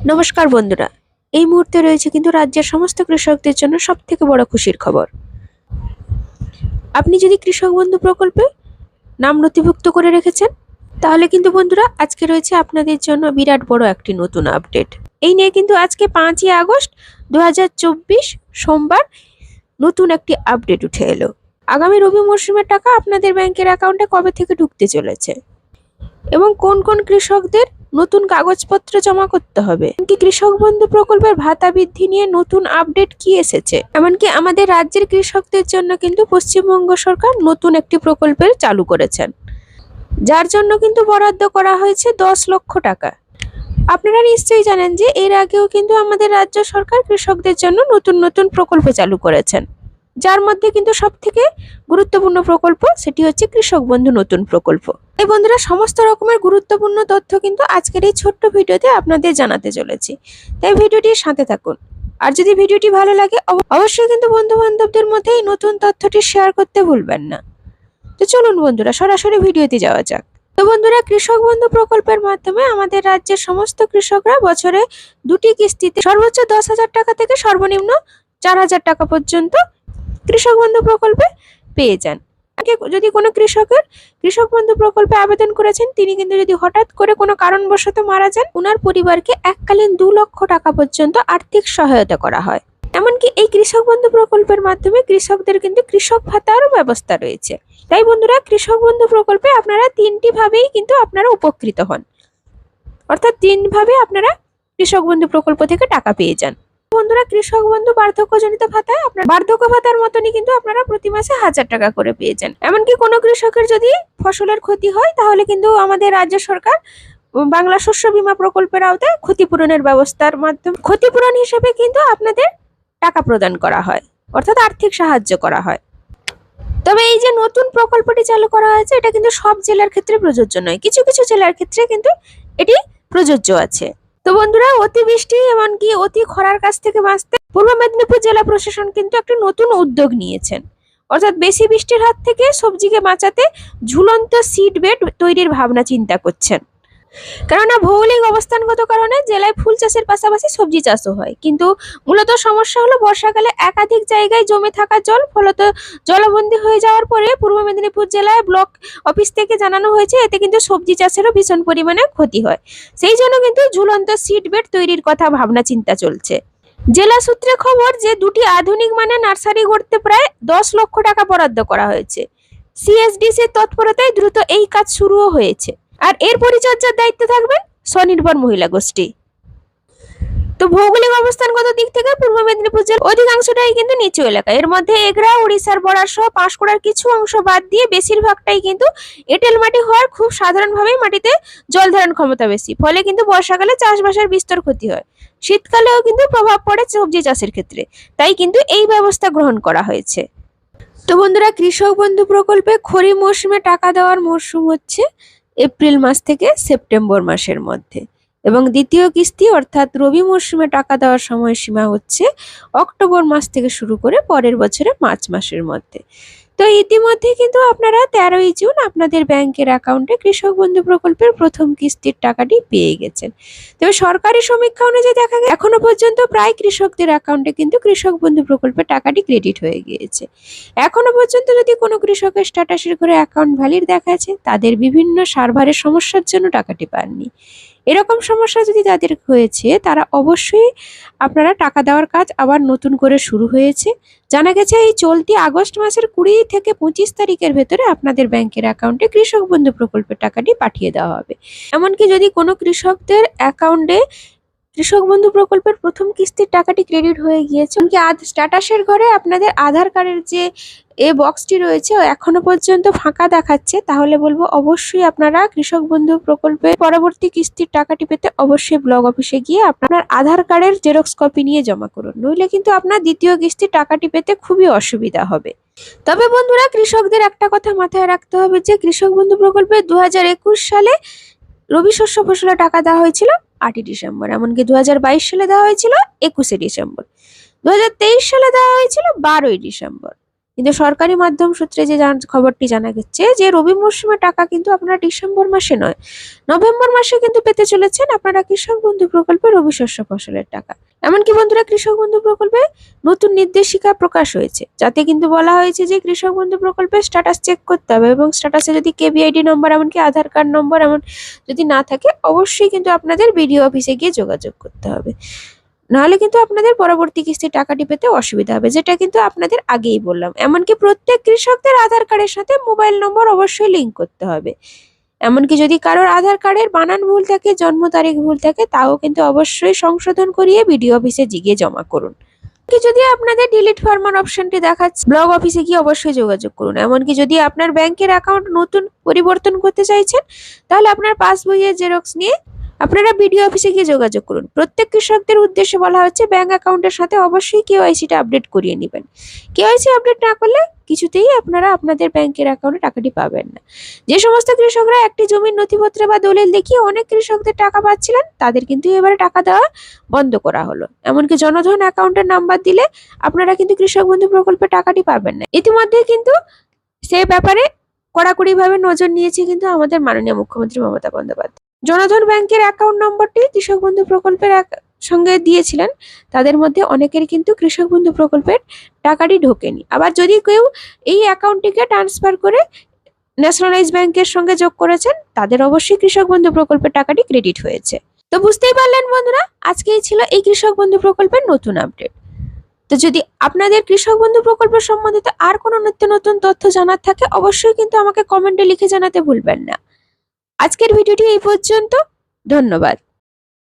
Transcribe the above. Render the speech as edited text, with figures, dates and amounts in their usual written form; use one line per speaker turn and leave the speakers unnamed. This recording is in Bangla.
নমস্কার বন্ধুরা, এই মুহূর্তে রয়েছে কিন্তু রাজ্যের সমস্ত কৃষকদের জন্য সবথেকে বড় খুশির খবর। আপনি যদি কৃষক বন্ধু প্রকল্পে নাম নথিভুক্ত করে রেখেছেন, তাহলে কিন্তু বন্ধুরা আজকে রয়েছে আপনাদের জন্য বিরাট বড় একটি নতুন আপডেট। এই নিয়ে কিন্তু আজকে 5ই আগস্ট 2024 সোমবার নতুন একটি আপডেট উঠে এলো। আগামী রবি মরশুমের টাকা আপনাদের ব্যাংকের অ্যাকাউন্টে কবে থেকে ঢুকতে চলেছে এবং কোন কোন কৃষকদের নতুন কাগজপত্র জমা করতে হবে, এমনকি কৃষক বন্ধু প্রকল্পের ভাতা বৃদ্ধি নিয়ে নতুন আপডেট কি এসেছে, এমনকি আমাদের রাজ্যের কৃষকদের জন্য কিন্তু পশ্চিমবঙ্গ সরকার নতুন একটি প্রকল্পের চালু করেছেন, যার জন্য কিন্তু বরাদ্দ করা হয়েছে 10 লক্ষ টাকা। আপনারা নিশ্চয়ই জানেন যে এর আগেও কিন্তু আমাদের রাজ্য সরকার কৃষকদের জন্য নতুন নতুন প্রকল্প চালু করেছেন, যার মধ্যে কিন্তু সব থেকে গুরুত্বপূর্ণ প্রকল্প সেটি হচ্ছে কৃষক বন্ধু নতুন প্রকল্প। এই বন্ধুরা, সমস্ত রকমের গুরুত্বপূর্ণ তথ্য কিন্তু আজকের এই ছোট্ট ভিডিওতে আপনাদের জানাতে চলেছি, তাই ভিডিওটির সাথে থাকুন। আর যদি ভিডিওটি ভালো লাগে অবশ্যই কিন্তু বন্ধু বান্ধবদের মধ্যে এই নতুন তথ্যটি শেয়ার করতে ভুলবেন না। তো চলুন বন্ধুরা, সরাসরি ভিডিওতে যাওয়া যাক। তো বন্ধুরা, কৃষক বন্ধু প্রকল্পের মাধ্যমে আমাদের রাজ্যের সমস্ত কৃষকরা বছরে 2টি কিস্তিতে সর্বোচ্চ 10,000 টাকা থেকে সর্বনিম্ন 4,000 টাকা পর্যন্ত কৃষক বন্ধু প্রকল্পে পেয়ে যান। যদি কোনো কৃষক বন্ধু প্রকল্পে আবেদন করেছেন, তিনি কিন্তু যদি হঠাৎ করে কোনো কারণবশত মারা যান, ওনার পরিবারকে এককালীন 2 লক্ষ টাকা পর্যন্ত আর্থিক সহায়তা করা হয়। এমনকি এই কৃষক বন্ধু প্রকল্পের মাধ্যমে কৃষকদের কিন্তু কৃষক ভাতারও ব্যবস্থা রয়েছে। তাই বন্ধুরা, কৃষক বন্ধু প্রকল্পে আপনারা 3টি ভাবেই কিন্তু আপনারা উপকৃত হন, অর্থাৎ 3 ভাবে আপনারা কৃষক বন্ধু প্রকল্প থেকে টাকা পেয়ে যান। বন্ধুরা, কৃষক বন্ধু বার্ধক্যজনিত ভাতায় আপনার বার্ধক্য ভাতার মতনই কিন্তু আপনারা প্রতি মাসে 1000 টাকা করে পেয়ে যান। এমনকি কোনো কৃষকের যদি ফসলের ক্ষতি হয়, তাহলে কিন্তু আমাদের রাজ্য সরকার বাংলা শস্য বীমা প্রকল্পের আওতায় ক্ষতিপূরণের ব্যবস্থার মাধ্যমে ক্ষতিপূরণ হিসেবে কিন্তু আপনাদের টাকা প্রদান করা হয়, অর্থাৎ আর্থিক সাহায্য করা হয়। তবে এই যে নতুন প্রকল্পটি চালু করা হয়েছে, এটা কিন্তু সব জেলার ক্ষেত্রে প্রযোজ্য নয়, কিছু কিছু জেলার ক্ষেত্রে কিন্তু এটি প্রযোজ্য আছে। তো বন্ধুরা, অতিবৃষ্টি এমনকি অতি খরার কাছ থেকে বাঁচতে পূর্ব মেদিনীপুর জেলা প্রশাসন কিন্তু একটা নতুন উদ্যোগ নিয়েছেন, অর্থাৎ বেশি বৃষ্টির হাত থেকে সবজিকে বাঁচাতে ঝুলন্ত সিড বেড তৈরির ভাবনা চিন্তা করছেন। কেননা ভৌগোলিক অবস্থানগত কারণে জেলায় ফুল চাষের পাশাপাশি সবজি চাষও হয়, কিন্তু মূলত সমস্যা হলো বর্ষাকালে একাধিক জায়গায় জমে থাকা জল, ফলত জলবন্দী হয়ে যাওয়ার পরে পূর্ব মেদিনীপুর জেলায় ব্লক অফিস থেকে জানানো হয়েছে এতে কিন্তু সবজি চাষেরও ভীষণ পরিমাণে ক্ষতি হয়। সেই জন্য কিন্তু ঝুলন্ত সিড বেড তৈরির কথা ভাবনা চিন্তা চলছে। জেলা সূত্রে খবর যে 2টি আধুনিক মানের নার্সারি গড়তে প্রায় 10 লক্ষ টাকা বরাদ্দ করা হয়েছে। সিএসডিসির তৎপরতায় দ্রুত এই কাজ শুরুও হয়েছে, আর এর পরিচর্যার দায়িত্বে থাকবেন স্বনির্ভর মহিলা গোষ্ঠী। তো ভৌগোলিক অবস্থানগত দিক থেকে পূর্ব মেদিনীপুর জেলার অধিকাংশটাই কিন্তু নিচু এলাকা, এর মধ্যে এগরা, উড়িষ্যার বর্ডার সহ পাঁশকুড়ার কিছু অংশ বাদ দিয়ে বেশিরভাগটাই কিন্তু এঁটেল মাটি হওয়ার খুব সাধারণভাবেই মাটিতে জল ধারণ ক্ষমতা বেশি, ফলে কিন্তু বর্ষাকালে চাষবাসের বিস্তর ক্ষতি হয়, শীতকালেও কিন্তু প্রভাব পড়ে সবজি চাষের ক্ষেত্রে, তাই কিন্তু এই ব্যবস্থা গ্রহণ করা হয়েছে। তো বন্ধুরা, কৃষক বন্ধু প্রকল্পে খরিফ মরশুমে টাকা দেওয়ার মরশুম হচ্ছে এপ্রিল মাস থেকে সেপ্টেম্বর মাসের মধ্যে, এবং দ্বিতীয় কিস্তি অর্থাৎ রবি মরশুমে টাকা দেওয়ার সময়সীমা হচ্ছে অক্টোবর মাস থেকে শুরু করে পরের বছরে মার্চ মাসের মধ্যে। তো ইতিমধ্যে কিন্তু আপনারা 13ই জুন আপনাদের ব্যাংকের অ্যাকাউন্টে কৃষক বন্ধু প্রকল্পের প্রথম কিস্তির টাকাটি পেয়ে গেছেন। তবে সরকারি সমীক্ষা অনুযায়ী দেখা গেছে এখনো পর্যন্ত প্রায় কৃষকদের অ্যাকাউন্টে কিন্তু কৃষক বন্ধু প্রকল্পের টাকাটি ক্রেডিট হয়ে গিয়েছে। এখনো পর্যন্ত যদি কোনো কৃষকের স্ট্যাটাসের ঘরে অ্যাকাউন্ট ভ্যালিড দেখাচ্ছে, তাদের বিভিন্ন সার্ভারের সমস্যার জন্য টাকাটি পাননি। এরকম সমস্যা যদি তাদের হয়েছে, তারা অবশ্যই আপনারা টাকা দেওয়ার কাজ আবার নতুন করে শুরু হয়েছে। জানা গেছে এই চলতি আগস্ট মাসের 20 থেকে 25 তারিখের ভেতরে আপনাদের ব্যাংকের অ্যাকাউন্টে কৃষক বন্ধু প্রকল্পের টাকাটি পাঠিয়ে দেওয়া হবে। এমনকি যদি কোনো কৃষকদের অ্যাকাউন্টে কৃষক বন্ধু প্রকল্পের প্রথম কিস্তির টাকাটি ক্রেডিট হয়ে গিয়েছে, এমনকি স্ট্যাটাসের ঘরে আপনাদের আধার কার্ডের যে বক্সটি রয়েছে এখনো পর্যন্ত ফাঁকা দেখাচ্ছে, তাহলে বলবো অবশ্যই আপনারা কৃষক বন্ধু প্রকল্পের পরবর্তী কিস্তির টাকাটি পেতে অবশ্যই ব্লক অফিসে গিয়ে আপনার আধার কার্ডের জেরক্স কপি নিয়ে জমা করুন, নইলে কিন্তু আপনার দ্বিতীয় কিস্তির টাকাটি পেতে খুবই অসুবিধা হবে। তবে বন্ধুরা, কৃষকদের একটা কথা মাথায় রাখতে হবে যে কৃষক বন্ধু প্রকল্পে 2021 সালে রবি শস্য ফসলের টাকা দেওয়া হয়েছিল 8ই ডিসেম্বর, এমনকি 2022 সালে দেওয়া হয়েছিল 21শে ডিসেম্বর, 2023 সালে দেওয়া হয়েছিল 12ই ডিসেম্বর, কিন্তু সরকারি মাধ্যম সূত্রে যে খবরটি জানা গেছে যে রবি মরশুমে টাকা কিন্তু আপনারা ডিসেম্বর মাসে নয়, নভেম্বর মাসে কিন্তু পেতে চলেছেন আপনারা কৃষক বন্ধু প্রকল্পে রবি শস্য ফসলের টাকা। এমনকি বন্ধুরা কৃষক বন্ধু প্রকল্পে নতুন নির্দেশিকা প্রকাশ হয়েছে, যাতে কিন্তু বলা হয়েছে যে কৃষক বন্ধু প্রকল্পের স্ট্যাটাস চেক করতে হবে এবং স্ট্যাটাসে যদি কেভিআইডি নম্বর এমনকি আধার কার্ড নম্বর এমন যদি না থাকে অবশ্যই কিন্তু আপনাদের বিডিও অফিসে গিয়ে যোগাযোগ করতে হবে, নাহলে কিন্তু আপনাদের পরবর্তী কিস্তির টাকাটি পেতে অসুবিধা হবে, যেটা কিন্তু আপনাদের আগেই বললাম। এমনকি প্রত্যেক কৃষকদের আধার কার্ডের সাথে মোবাইল নম্বর অবশ্যই লিঙ্ক করতে হবে। এমনকি যদি কারোর আধার কার্ডের বানান ভুল থাকে, জন্ম তারিখ ভুল থাকে, তাও কিন্তু অবশ্যই সংশোধন করিয়ে বিডিও অফিসে গিয়ে জমা করুন। যদি আপনাদের ডিলিট ফরম্যাট অপশনটি দেখাচ্ছে, ব্লক অফিসে গিয়ে অবশ্যই যোগাযোগ করুন। এমনকি যদি আপনার ব্যাংকের অ্যাকাউন্ট নতুন পরিবর্তন করতে চাইছেন, তাহলে আপনার পাসবইয়ের জেরক্স নিয়ে আপনারা বিডিও অফিসে গিয়ে যোগাযোগ করুন। প্রত্যেক কৃষকদের উদ্দেশ্যে বলা হচ্ছে ব্যাংক অ্যাকাউন্টের সাথে অবশ্যই কেওয়াইসিটা আপডেট করিয়ে নেবেন। কেওয়াইসি আপডেট না করলে কিছুতেই আপনারা আপনাদের ব্যাংকের অ্যাকাউন্টে টাকাটি পাবেন না। যে সমস্ত কৃষকরা একটি জমির নথিপত্র বা দলিল দেখিয়ে অনেক কৃষকদের টাকা পাচ্ছিলেন, তাদের কিন্তু এবারে টাকা দেওয়া বন্ধ করা হলো। এমনকি জনধন অ্যাকাউন্টের নাম্বার দিলে আপনারা কিন্তু কৃষক বন্ধু প্রকল্পে টাকাটি পাবেন না। ইতিমধ্যে কিন্তু সে ব্যাপারে কড়াকড়িভাবে নজর নিয়েছে কিন্তু আমাদের মাননীয় মুখ্যমন্ত্রী মমতা বন্দ্যোপাধ্যায়। জনধন ব্যাংকের অ্যাকাউন্ট নম্বরটি কৃষক বন্ধু প্রকল্পের সঙ্গে দিয়েছিলেন, তাদের মধ্যে অনেকেরই কিন্তু কৃষক বন্ধু প্রকল্পের টাকাটি ঢোকেনি। আবার যদি কেউ এই অ্যাকাউন্টটিকে ট্রান্সফার করে ন্যাশনালাইজ ব্যাংকের সঙ্গে যোগ করেছেন, তাদের অবশ্যই কৃষক বন্ধু প্রকল্পের টাকাটি ক্রেডিট হয়েছে। তো বুঝতেই পারলেন বন্ধুরা, আজকেই ছিল এই কৃষক বন্ধু প্রকল্পের নতুন আপডেট। তো যদি আপনাদের কৃষক বন্ধু প্রকল্প সম্বন্ধিত আর কোনো নিত্য নতুন তথ্য জানার থাকে, অবশ্যই কিন্তু আমাকে কমেন্টে লিখে জানাতে ভুলবেন না। আজকের ভিডিওটি এই পর্যন্ত, ধন্যবাদ।